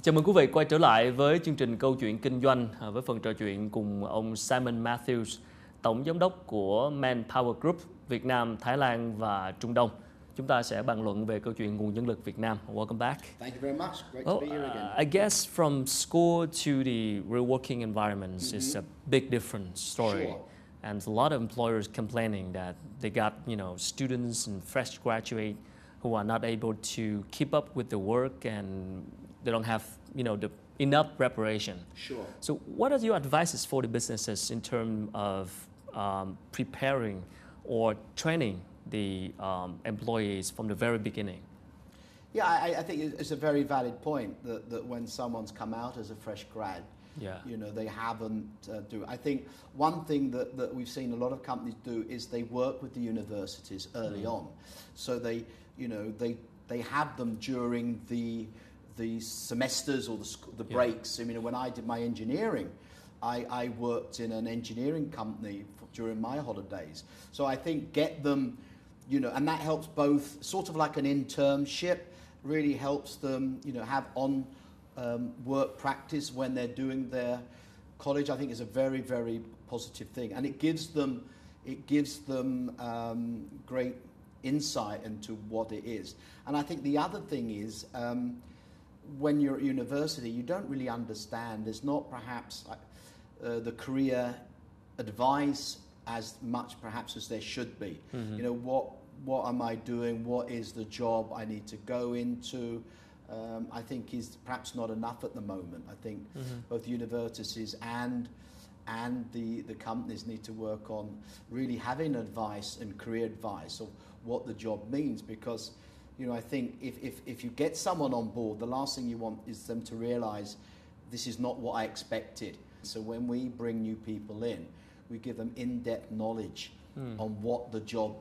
Chào mừng quý vị quay trở lại với chương trình Câu chuyện Kinh doanh với phần trò chuyện cùng ông Simon Matthews, Tổng Giám đốc của Manpower Group Việt Nam, Thái Lan và Trung Đông. Chúng ta sẽ bàn luận về câu chuyện nguồn nhân lực Việt Nam. Welcome back. Thank you very much. Great to be here again. I guess from school to the real working environments is a big different story. Sure. And a lot of employers complaining that they got, students and fresh graduate who are not able to keep up with the work and they don't have, the enough preparation. Sure. So what are your advices for the businesses in terms of preparing or training the employees from the very beginning? Yeah, I think it's a very valid point that when someone's come out as a fresh grad, they haven't I think one thing that we've seen a lot of companies do is they work with the universities early on. So they have them during the semesters or the breaks. I mean, when I did my engineering, I worked in an engineering company during my holidays. So I think get them, and that helps both, sort of like an internship, really helps them, have on work practice when they're doing their college. I think is a very, very positive thing, and it gives them great insight into what it is. And I think the other thing is, when you're at university, you don't really understand. There's not perhaps the career advice as much perhaps as there should be. What am I doing? What is the job I need to go into? I think is perhaps not enough at the moment. I think both universities and the companies need to work on really having advice and career advice of what the job means, because I think if you get someone on board, the last thing you want is them to realise this is not what I expected. So when we bring new people in, we give them in-depth knowledge on what the job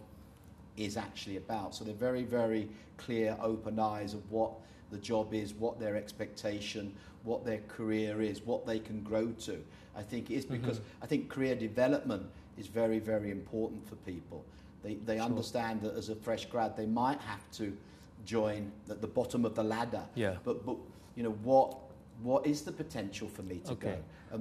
is actually about. So they're very, very clear, open eyes of what the job is, what their expectation, what their career is, what they can grow to. I think it is because I think career development is very, very important for people. They understand that as a fresh grad, they might have to join at the bottom of the ladder. Yeah. But what is the potential for me to go?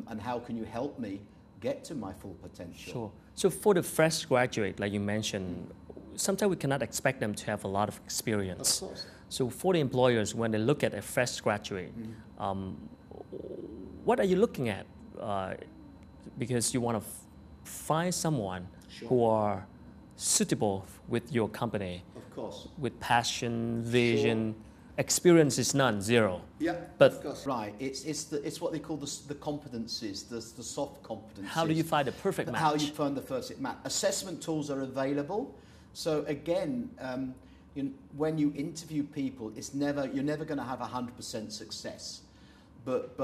And how can you help me get to my full potential? Sure. So for the fresh graduate, like you mentioned, sometimes we cannot expect them to have a lot of experience. Of course. So for the employers, when they look at a fresh graduate, what are you looking at? Because you want to find someone who are suitable with your company. Of course. With passion, vision. Sure. Experience is none, zero. Yeah, but of course. Right. It's what they call the competencies, the soft competencies. How do you find the perfect match? How you find the perfect match. Assessment tools are available. So again, when you interview people, you're never going to have 100% success. But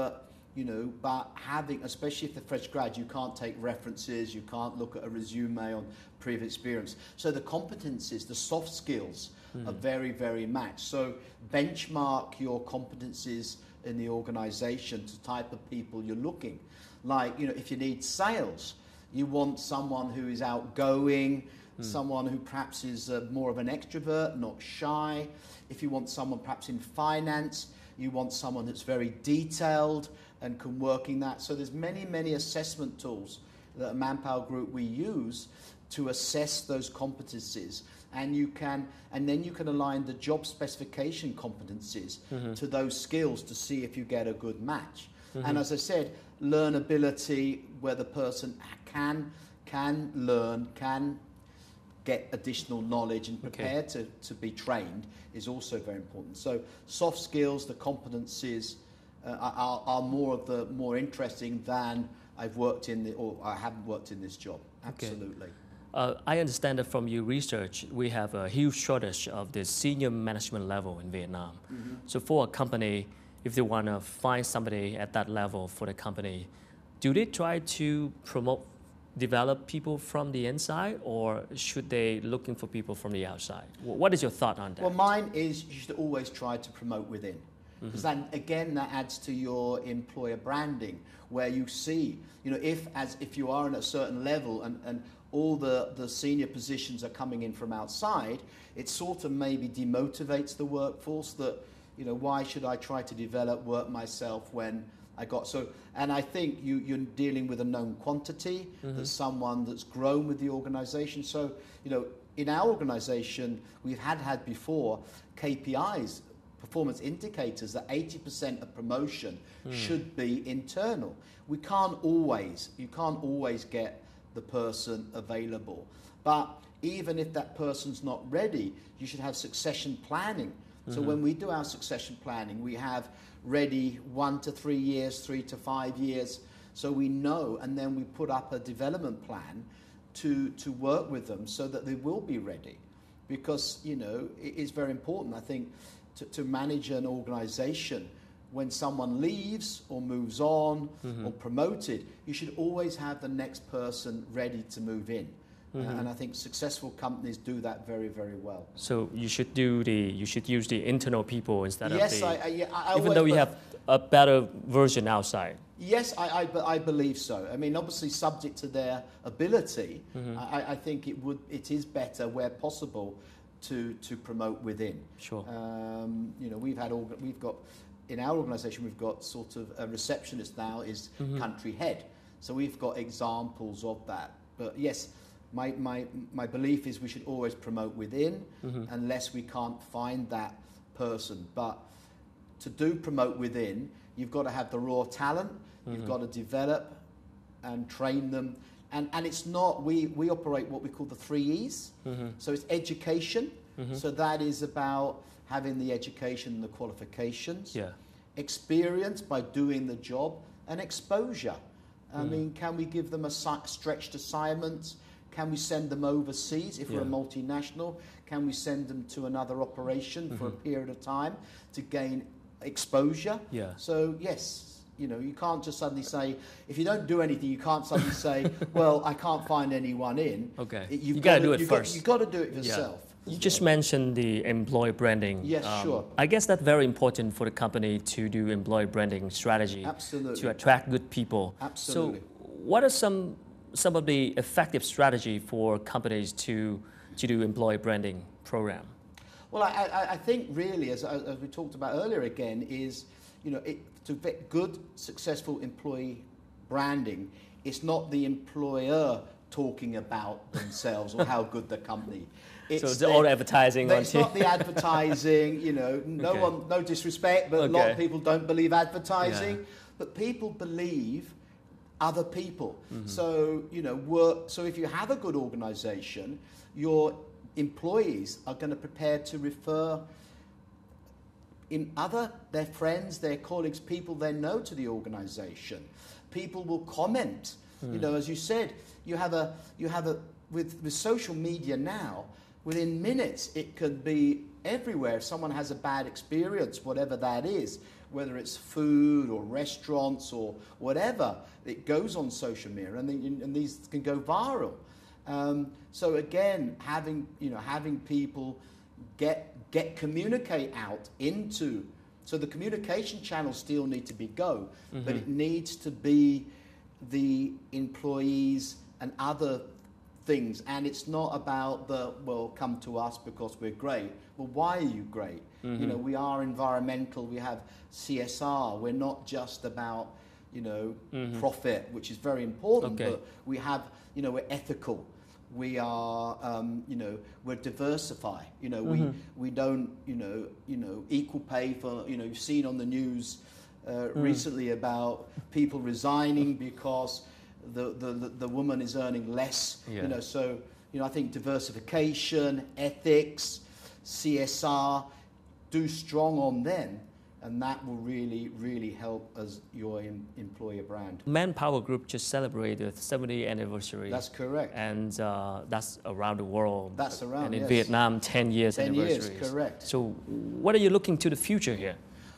having, especially if they're fresh grad, you can't take references, you can't look at a resume on previous experience. So the competencies, the soft skills are very, very matched. So benchmark your competencies in the organization to type of people you're looking. Like, if you need sales, you want someone who is outgoing, someone who perhaps is more of an extrovert, not shy. If you want someone perhaps in finance, you want someone that's very detailed and can work in that. So there's many, many assessment tools that at Manpower Group we use to assess those competencies. And then you can align the job specification competencies to those skills to see if you get a good match. And as I said, learnability, where the person can learn, can get additional knowledge and prepare to be trained, is also very important. So soft skills, the competencies are more interesting than I've worked in or I haven't worked in this job. Absolutely. I understand that from your research, we have a huge shortage of the senior management level in Vietnam. So for a company, if they want to find somebody at that level for the company, do they try to develop people from the inside, or should they looking for people from the outside? What is your thought on that? Well, mine is you should always try to promote within. Because then again, that adds to your employer branding, where you see, if you are at a certain level and all the senior positions are coming in from outside, it sort of maybe demotivates the workforce that You know, why should I try to develop work myself when I got so? And I think you're dealing with a known quantity. There's someone that's grown with the organisation. So, you know, in our organisation, we've had before KPIs, performance indicators, that 80% of promotion should be internal. You can't always get the person available. But even if that person's not ready, you should have succession planning. So when we do our succession planning, we have ready 1 to 3 years, 3 to 5 years, so we know, and then we put up a development plan to work with them so that they will be ready. Because, you know, it is very important, I think, to manage an organisation. When someone leaves or moves on or promoted, you should always have the next person ready to move in. And I think successful companies do that very, very well. So you should use the internal people instead of the. Even always, though you have a better version outside. Yes, I believe so. I mean, obviously, subject to their ability, I think it is better where possible to promote within. Sure. You know, we've got in our organisation, we've got sort of a receptionist now is country head. So we've got examples of that. But yes. My belief is we should always promote within unless we can't find that person. But to do promote within, you've got to have the raw talent, you've got to develop and train them. And it's not, we operate what we call the 3 E's. So it's education. So that is about having the education and the qualifications. Yeah. Experience by doing the job, and exposure. I mean, can we give them a stretched assignment? Can we send them overseas if we're a multinational? Can we send them to another operation for a period of time to gain exposure? Yeah. So yes, you know, you can't just suddenly say, if you don't do anything, you can't suddenly say, well, I can't find anyone in. Okay. You've got to do it first. You've got to do it yourself. Yeah. You just mentioned the employee branding. Yes, sure. I guess that's very important for the company to do employee branding strategy. Absolutely. To attract good people. Absolutely. So what are some of the effective strategy for companies to do employee branding program? Well, I think really, as we talked about earlier again, is, you know, to get good, successful employee branding, it's not the employer talking about themselves or how good the company. So it's all advertising. It's not the advertising, you know, no disrespect, but a lot of people don't believe advertising, but people believe other people. So, you know, so if you have a good organisation, your employees are going to prepare to refer their friends, their colleagues, people they know to the organisation. People will comment. You know, as you said, you have with social media now, within minutes it could be everywhere. If someone has a bad experience, whatever that is, whether it's food or restaurants or whatever, it goes on social media, and these can go viral. So again, having people communicate out into, so the communication channels still need to be but it needs to be the employees and other things, and it's not about come to us because we're great. Well, why are you great? You know, we are environmental, we have CSR, we're not just about, you know, profit, which is very important, but we have, you know, we're ethical, we are, you know, we're diversify, you know, we don't, you know, equal pay for, you know, you've seen on the news recently about people resigning because the woman is earning less, you know, so, you know, I think diversification, ethics, CSR, do strong on them, and that will really, really help as your employer brand. Manpower Group just celebrated 70th anniversary. That's correct. And that's around the world. That's around, and in Vietnam, 10 years anniversary. 10 years, correct. So what are you looking to the future here?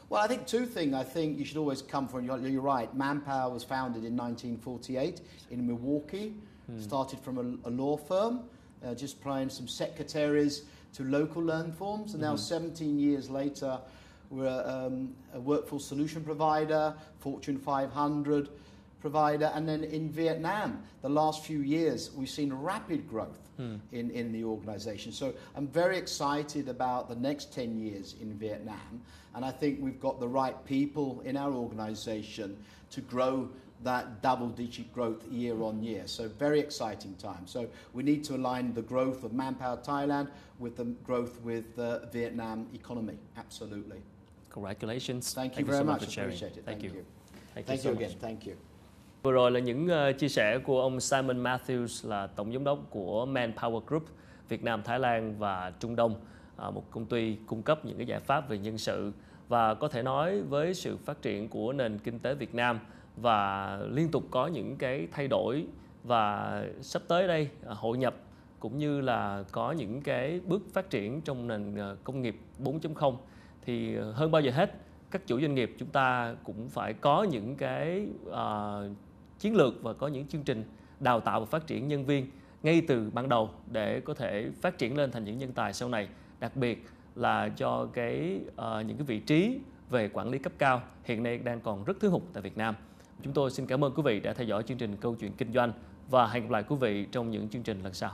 Well, I think two things. I think you should always come from, you're right, Manpower was founded in 1948 in Milwaukee, started from a law firm, just applying some secretaries to local learn forms, and now 17 years later, we're a workforce solution provider, Fortune 500 provider, and then in Vietnam, the last few years, we've seen rapid growth. in the organization. So I'm very excited about the next 10 years in Vietnam, and I think we've got the right people in our organization to grow that double-digit growth year on year. So very exciting time. So we need to align the growth of Manpower Thailand with the growth with the Vietnam economy. Absolutely. Congratulations. Thank you very so much. for sharing. Appreciate it. Thank you. Thank so you much. again. Thank you. Vừa rồi là những chia sẻ của ông Simon Matthews, là tổng giám đốc của Manpower Group Việt Nam, Thái Lan và Trung Đông, một công ty cung cấp những cái giải pháp về nhân sự. Và có thể nói với sự phát triển của nền kinh tế Việt Nam và liên tục có những cái thay đổi, và sắp tới đây hội nhập cũng như là có những cái bước phát triển trong nền công nghiệp 4.0, thì hơn bao giờ hết các chủ doanh nghiệp chúng ta cũng phải có những cái chiến lược và có những chương trình đào tạo và phát triển nhân viên ngay từ ban đầu để có thể phát triển lên thành những nhân tài sau này, đặc biệt là cho những cái vị trí về quản lý cấp cao hiện nay đang còn rất thiếu hụt tại Việt Nam. Chúng tôi xin cảm ơn quý vị đã theo dõi chương trình Câu chuyện kinh doanh và hẹn gặp lại quý vị trong những chương trình lần sau.